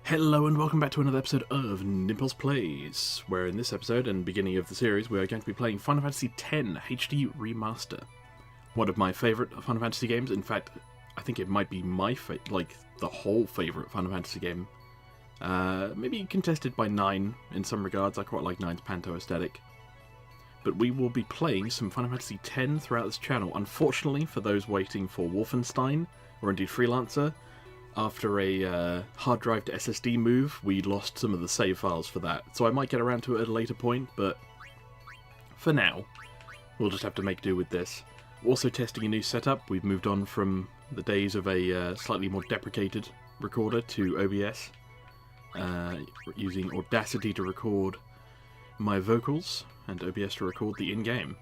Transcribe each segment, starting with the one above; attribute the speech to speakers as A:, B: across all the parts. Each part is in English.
A: Hello and welcome back to another episode of Nimpulse Plays, where in this episode and beginning of the series we are going to be playing Final Fantasy X HD Remaster. One of my favourite Final Fantasy games. In fact, I think it might be my the whole favourite Final Fantasy game. Maybe contested by 9 in some regards. I quite like 9's Panto aesthetic. But we will be playing some Final Fantasy X throughout this channel. Unfortunately, for those waiting for Wolfenstein, or indeed Freelancer, after a hard drive to SSD move, we lost some of the save files for that. So I might get around to it at a later point, but for now, we'll just have to make do with this. Also testing a new setup. We've moved on from the days of a slightly more deprecated recorder to OBS, using Audacity to record my vocals and OBS to record the in-game.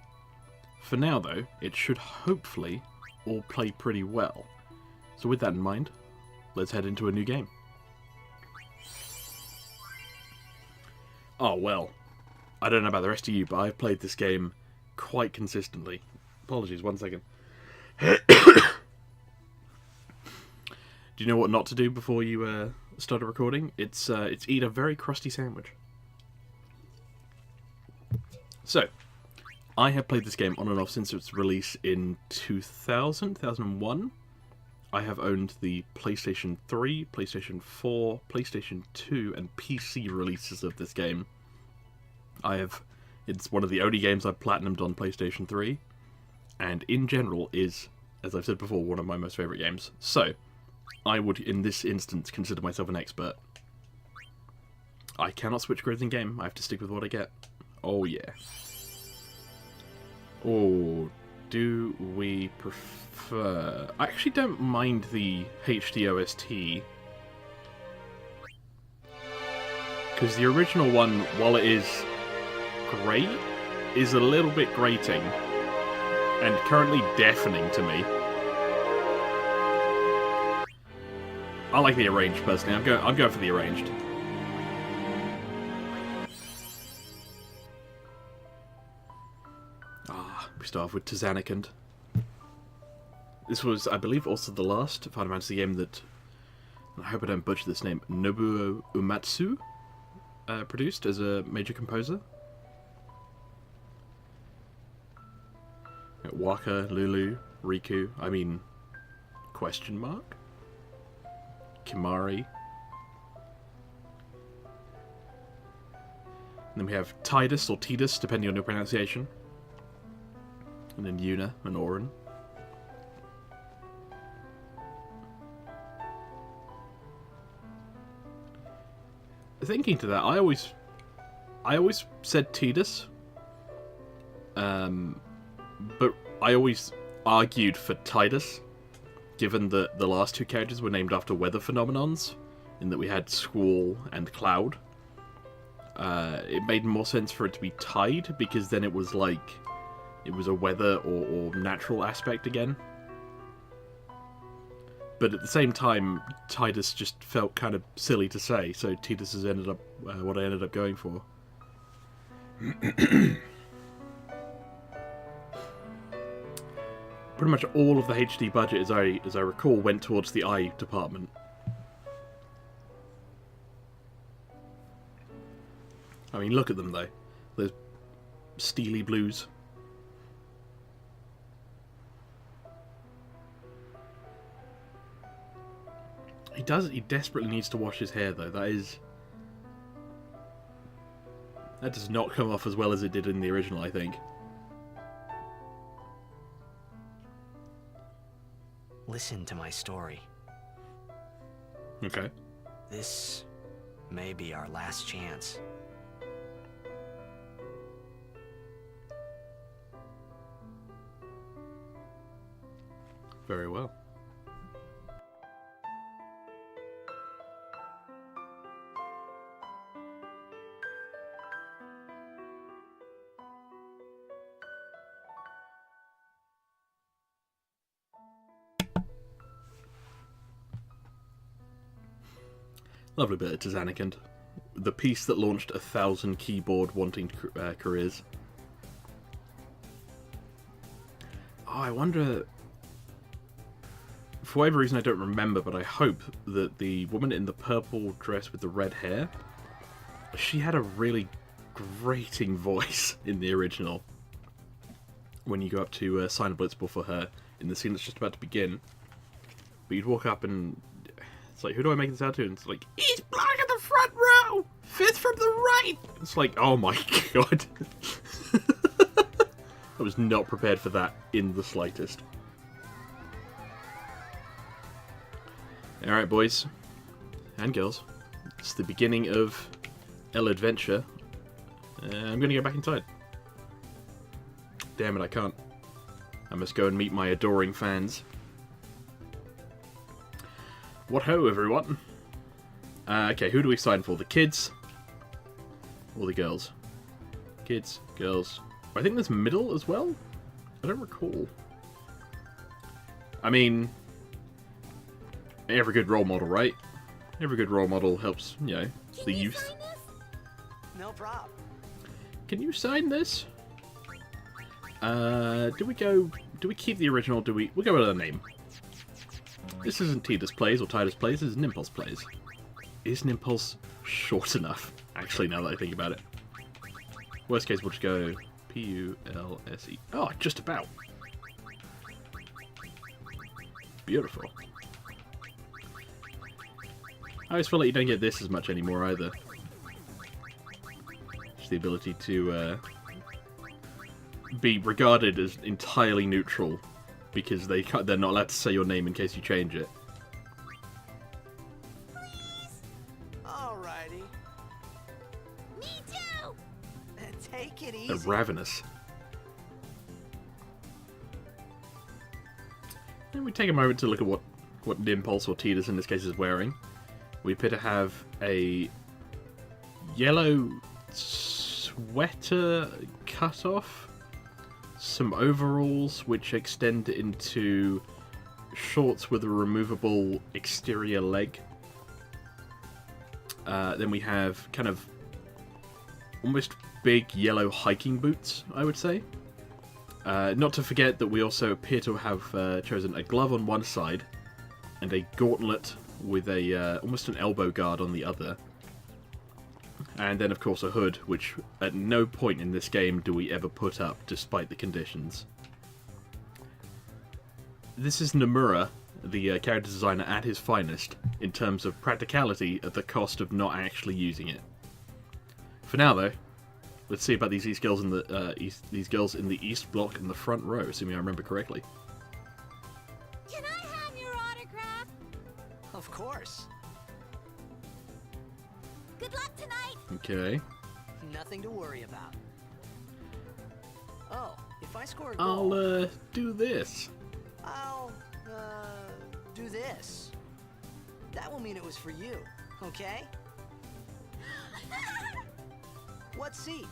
A: For now, though, it should hopefully all play pretty well. So with that in mind, let's head into a new game. Oh, well, I don't know about the rest of you, but I've played this game quite consistently. Apologies, one second. Do you know what not to do before you start a recording? It's eat a very crusty sandwich. So, I have played this game on and off since its release in 2001. I have owned the PlayStation 3, PlayStation 4, PlayStation 2, and PC releases of this game. It's one of the only games I've platinumed on PlayStation 3, and in general is, as I've said before, one of my most favourite games. So, I would, in this instance, consider myself an expert. I cannot switch grids in game, I have to stick with what I get. Oh yeah. Oh, do we prefer... I actually don't mind the HD OST, because the original one, while it is great, is a little bit grating and currently deafening to me. I like the arranged personally. I'm going for the arranged. We start off with Tzanikand. This was, I believe, also the last Final Fantasy game that, I hope I don't butcher this name, Nobuo Uematsu produced as a major composer. Waka, Lulu, Riku, question mark? Kimari. And then we have Tidus, or Tidus, depending on your pronunciation. And then Yuna and Auron. Thinking to that, I always said Tidus, but I always argued for Tidus, given that the last two characters were named after weather phenomenons, in that we had Squall and Cloud. It made more sense for it to be Tide, because then it was like it was a weather or natural aspect again. But at the same time, Tidus just felt kind of silly to say, so Tidus has ended up what I ended up going for. Pretty much all of the HD budget, as I recall, went towards the eye department. I mean, look at them though. Those steely blues. He desperately needs to wash his hair though. That does not come off as well as it did in the original, I think.
B: Listen to my story.
A: Okay.
B: This may be our last chance.
A: Very well. Lovely bit of Tzanikand. The piece that launched 1,000 keyboard-wanting careers. I wonder... For whatever reason I don't remember, but I hope that the woman in the purple dress with the red hair, she had a really grating voice in the original. When you go up to sign a blitzball for her in the scene that's just about to begin. But you'd walk up and it's like, who do I make this out to? And it's like, he's black in the front row! Fifth from the right! It's like, oh my god. I was not prepared for that in the slightest. Alright, boys and girls. It's the beginning of El Adventure. I'm going to go back inside. Damn it, I can't. I must go and meet my adoring fans. What ho, everyone. Okay, who do we sign for? The kids? Or the girls? Kids, girls. I think there's middle as well? I don't recall. I mean, every good role model, right? Every good role model helps, you know, the youth.
B: No problem.
A: Can you sign this? Do we keep the original? We'll go with the name. This isn't Titus Plays or Titus Plays, this is Nimpulse Plays. Is Nimpulse short enough? Actually, now that I think about it. Worst case, we'll just go P-U-L-S-E. Oh, just about. Beautiful. I always feel like you don't get this as much anymore either. Just the ability to be regarded as entirely neutral because they're not allowed to say your name in case you change it.
B: Please. Alrighty. Me too. Take it easy.
A: Ravenous. And we take a moment to look at what Nimpulse or Titus in this case is wearing. We appear to have a yellow sweater cut off, some overalls which extend into shorts with a removable exterior leg. Then we have kind of almost big yellow hiking boots, I would say. Not to forget that we also appear to have chosen a glove on one side and a gauntlet with a almost an elbow guard on the other. And then, of course, a hood, which at no point in this game do we ever put up, despite the conditions. This is Nomura, the character designer at his finest, in terms of practicality at the cost of not actually using it. For now, though, let's see about these girls in the East Block in the front row, assuming I remember correctly.
C: Can I have your autograph?
B: Of course.
C: Good luck tonight.
A: Okay.
B: Nothing to worry about. Oh, if I score a goal,
A: I'll do this.
B: I'll do this. That will mean it was for you, okay? What seat?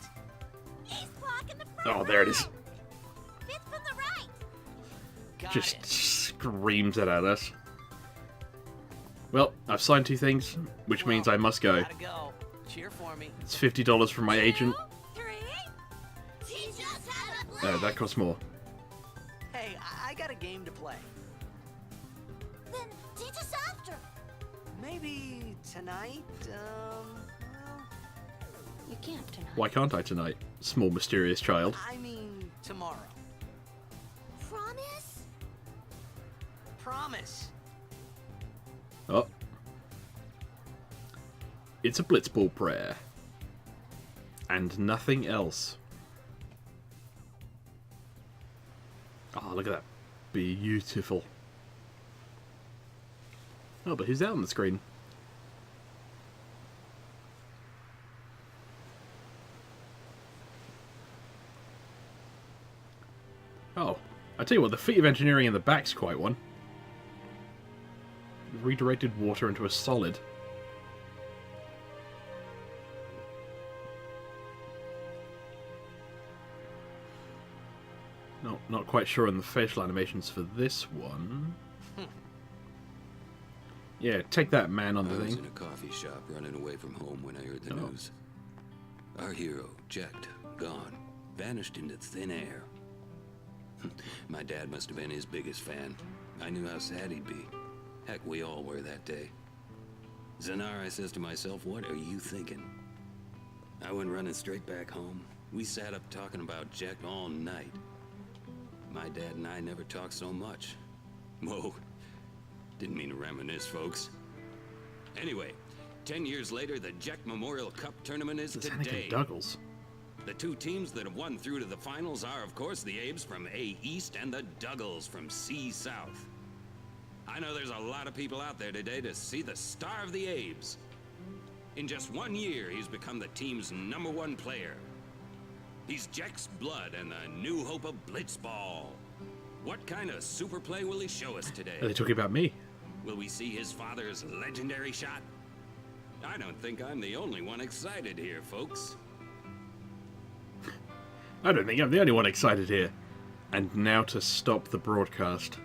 C: East block in the front.
A: Oh, there it is.
C: Fifth from the right.
B: Got
A: Just
B: it.
A: screams it at us. Well, I've signed 2 things, which means I must go.
B: Gotta go. Cheer for me.
A: It's $50 from my agent.
C: 2, 3. Teach us how to play.
A: That costs more.
B: Hey, I got a game to play.
C: Then teach us after.
B: Maybe tonight. Well,
C: You can't tonight.
A: Why can't I tonight? Small mysterious child.
B: I mean tomorrow.
C: Promise?
B: Promise.
A: Oh. It's a blitzball prayer. And nothing else. Oh, look at that. Beautiful. Oh, but who's that on the screen? Oh, I tell you what, the feat of engineering in the back's quite one. Redirected water into a solid. No, not quite sure on the facial animations for this one. Yeah, take that, man on
D: I
A: the
D: was
A: thing.
D: in a coffee shop running away from home when I heard the news. Our hero, checked, gone, vanished into thin air. My dad must have been his biggest fan. I knew how sad he'd be. Heck, we all were that day. Zanar, I says to myself, what are you thinking? I went running straight back home. We sat up talking about Jack all night. My dad and I never talked so much. Whoa. Didn't mean to reminisce, folks. Anyway, 10 years later, the Jack Memorial Cup tournament is today.
A: Douglas.
D: The two teams that have won through to the finals are, of course, the Abes from A East and the Duggles from C South. I know there's a lot of people out there today to see the star of the Abes. In just 1 year, he's become the team's #1 player. He's Jack's blood and the new hope of Blitzball. What kind of super play will he show us today?
A: Are they talking about me?
D: Will we see his father's legendary shot? I don't think I'm the only one excited here, folks.
A: I don't think I'm the only one excited here. And now to stop the broadcast.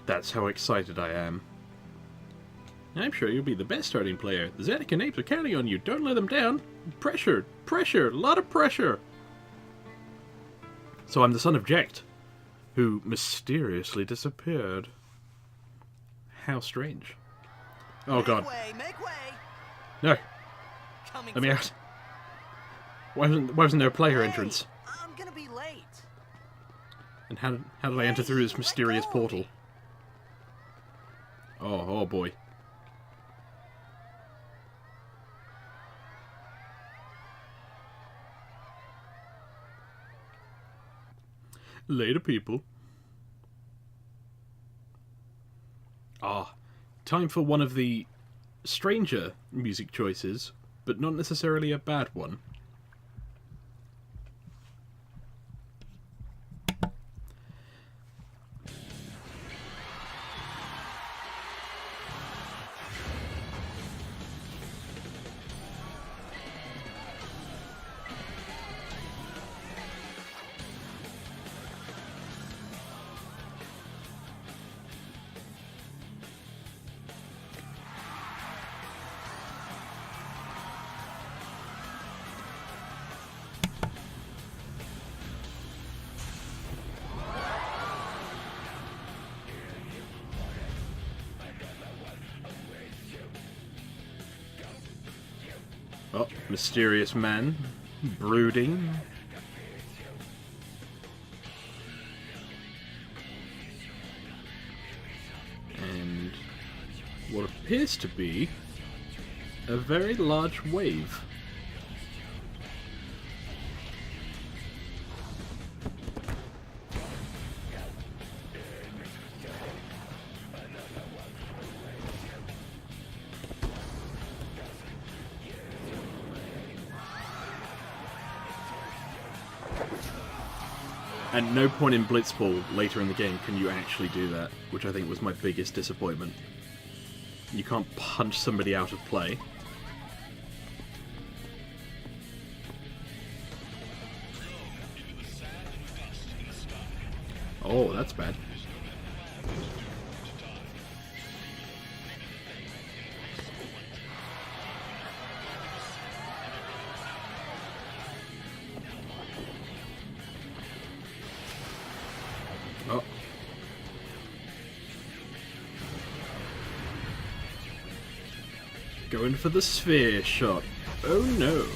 A: That's how excited I am. I'm sure you'll be the best starting player. The Zeneca and Apes are counting on you. Don't let them down. Pressure, pressure, a lot of pressure. So I'm the son of Jecht, who mysteriously disappeared. How strange. Oh god.
B: Make way!
A: No,
B: Coming
A: let me
B: for
A: out. Why wasn't there a player entrance?
B: I'm gonna be late.
A: And how did I enter through this mysterious portal? Oh boy. Later, people. Time for one of the stranger music choices, but not necessarily a bad one. Oh, mysterious man, brooding. And what appears to be a very large wave. At no point in Blitzball later in the game can you actually do that, which I think was my biggest disappointment. You can't punch somebody out of play. Oh, that's bad. Oh. Going for the sphere shot. Oh no.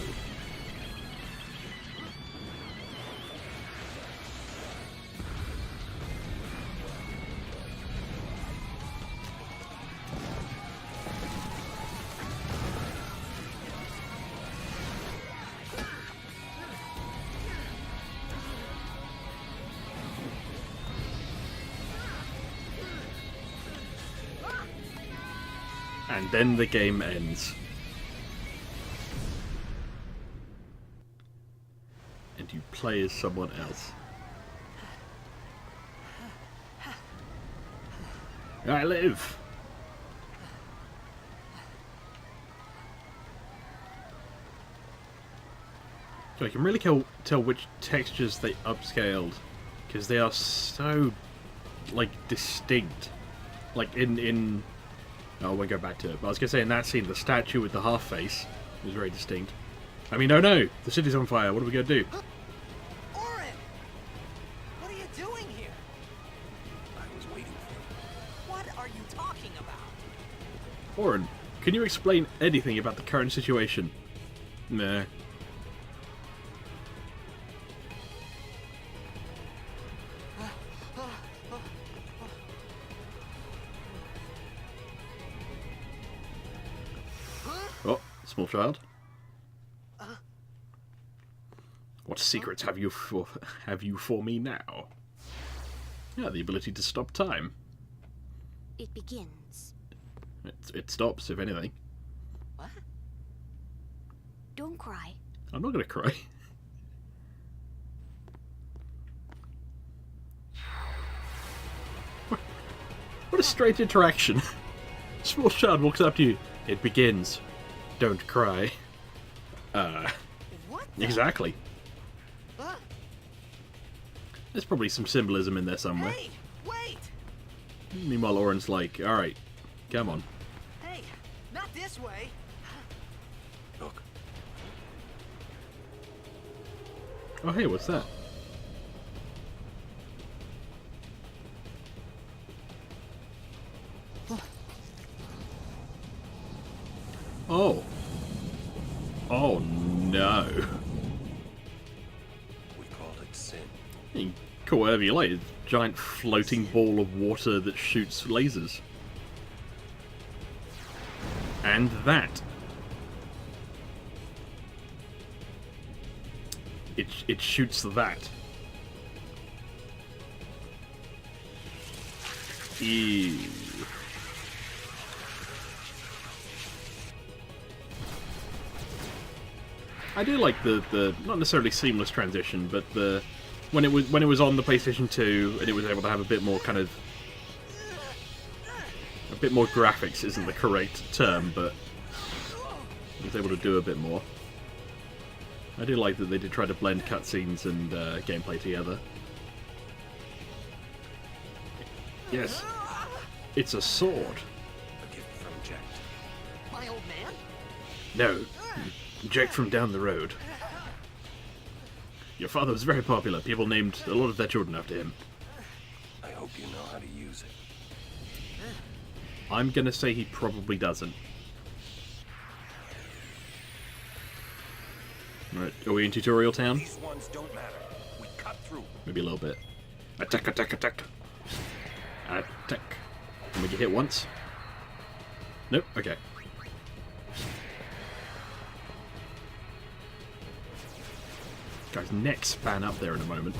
A: And then the game ends. And you play as someone else. I live! So I can really tell which textures they upscaled, because they are so, like, distinct. Like, in I won't go back to it, but I was going to say in that scene, the statue with the half face was very distinct. I mean, oh no! The city's on fire, what are we going to do?
B: Orin! What are you doing here?
A: Oren, can you explain anything about the current situation? Nah. Oh, small child. What secrets have you for me now? Yeah, the ability to stop time.
C: It begins.
A: It stops, if anything.
B: What?
C: Don't cry.
A: I'm not gonna cry. What a strange interaction. Small child walks up to you. It begins. Don't cry.
B: What the?
A: Exactly.
B: Huh?
A: There's probably some symbolism in there somewhere.
B: Hey, wait!
A: Meanwhile, Oren's like, alright, come on.
B: Hey, not this way.
D: Look,
A: Oh, hey, what's that? Oh. Oh, no.
D: we called it sin.
A: You can call it whatever you like. It's a giant floating ball of water that shoots lasers. And that. It shoots that. Ew. I do like the not necessarily seamless transition, but the when it was on the PlayStation 2 and it was able to have a bit more kind of a bit more graphics isn't the correct term, but it was able to do a bit more. I do like that they did try to blend cutscenes and gameplay together. Yes, it's a sword.
D: A gift from Jack.
B: My old man?
A: No, Jack from down the road. Your father was very popular. People named a lot of their children after him.
D: I hope you know how to use it.
A: I'm gonna say he probably doesn't. Right, are we in Tutorial Town?
D: These ones don't matter. We cut through.
A: Maybe a little bit. Attack, attack, attack. Attack. Can we get hit once? Nope, okay. Guy's neck span up there in a moment.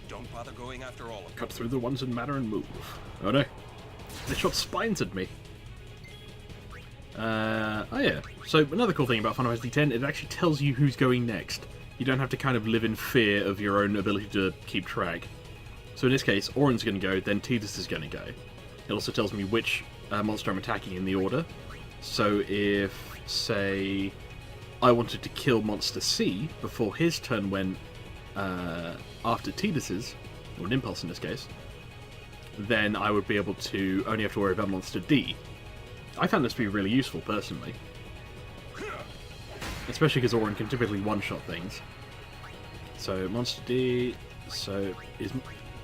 D: Don't bother going after all of them.
A: Cut through the ones that matter and move. Oh no. They shot spines at me. Oh yeah. So another cool thing about Final Fantasy X, it actually tells you who's going next. You don't have to kind of live in fear of your own ability to keep track. So in this case, Auron's going to go, then Tidus is going to go. It also tells me which monster I'm attacking in the order. So if, say, I wanted to kill Monster C before his turn went after Tidus's, or Nimpulse in this case, then I would be able to only have to worry about Monster D. I found this to be really useful, personally. Especially because Auron can typically one-shot things. So, Monster D... So,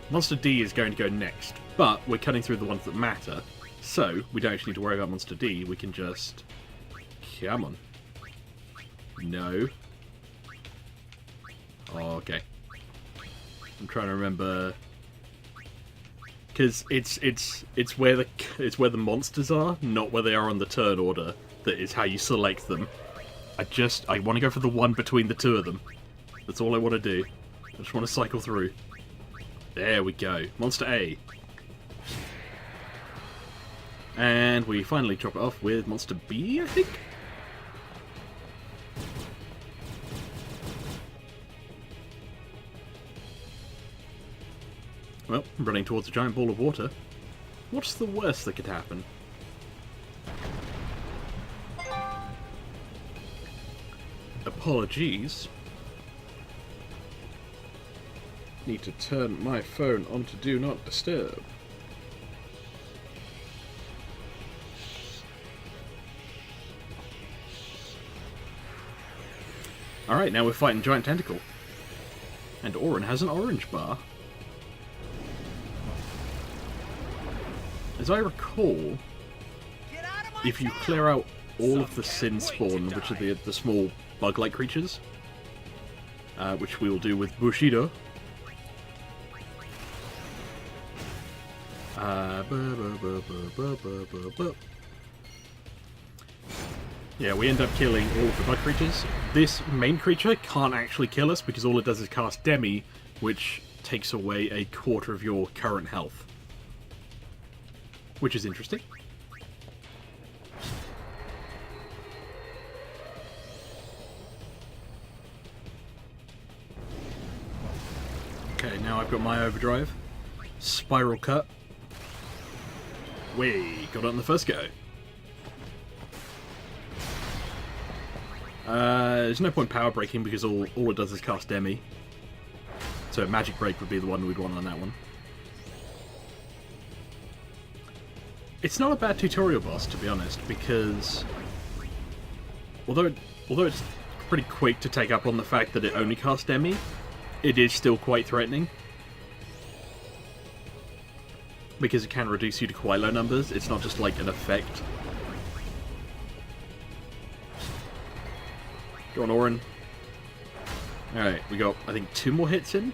A: Monster D is going to go next. But, we're cutting through the ones that matter. So, we don't actually need to worry about Monster D. We can just... Come on. No. Oh, okay. I'm trying to remember... Because it's where the monsters are, not where they are on the turn order, that is how you select them. I want to go for the one between the two of them. That's all I want to do. I just want to cycle through. There we go. Monster A. And we finally chop it off with Monster B, I think? Well, I'm running towards a giant ball of water. What's the worst that could happen? Apologies. Need to turn my phone onto Do Not Disturb. Alright, now we're fighting Giant Tentacle. And Auron has an orange bar. as I recall,
B: Get out of my
A: if you
B: town!
A: clear out all of the sin spawn, which are the small bug-like creatures, which we will do with Bushido. Yeah, we end up killing all of the bug creatures. This main creature can't actually kill us because all it does is cast Demi, which takes away a quarter of your current health. Which is interesting. Okay, now I've got my overdrive. Spiral cut. We got it on the first go. There's no point power breaking because all it does is cast Demi. So magic break would be the one we'd want on that one. It's not a bad tutorial boss, to be honest, because although it's pretty quick to take up on the fact that it only casts Demi, it is still quite threatening. Because it can reduce you to quite low numbers, it's not just like an effect. Go on, Orin. Alright, we got, I think, 2 more hits in.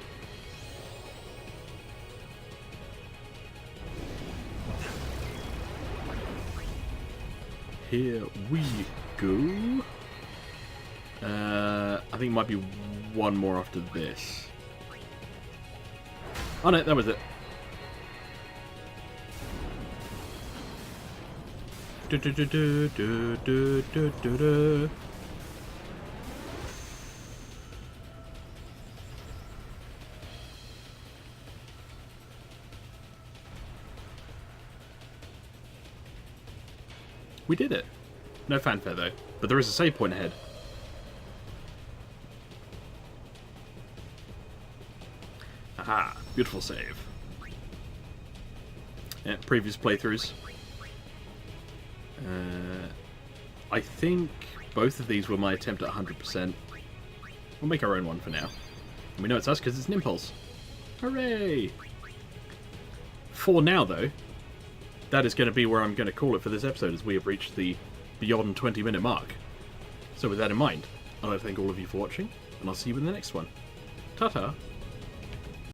A: Here we go. I think it might be one more after this. Oh no, that was it. We did it. No fanfare though, but there is a save point ahead. Aha, beautiful save. Yeah, previous playthroughs. I think both of these were my attempt at 100%. We'll make our own one for now. And we know it's us because it's Nimpulse. Hooray! For now, though, that is going to be where I'm going to call it for this episode, as we have reached the beyond 20-minute mark. So with that in mind, I'd like to thank all of you for watching, and I'll see you in the next one. Ta-ta!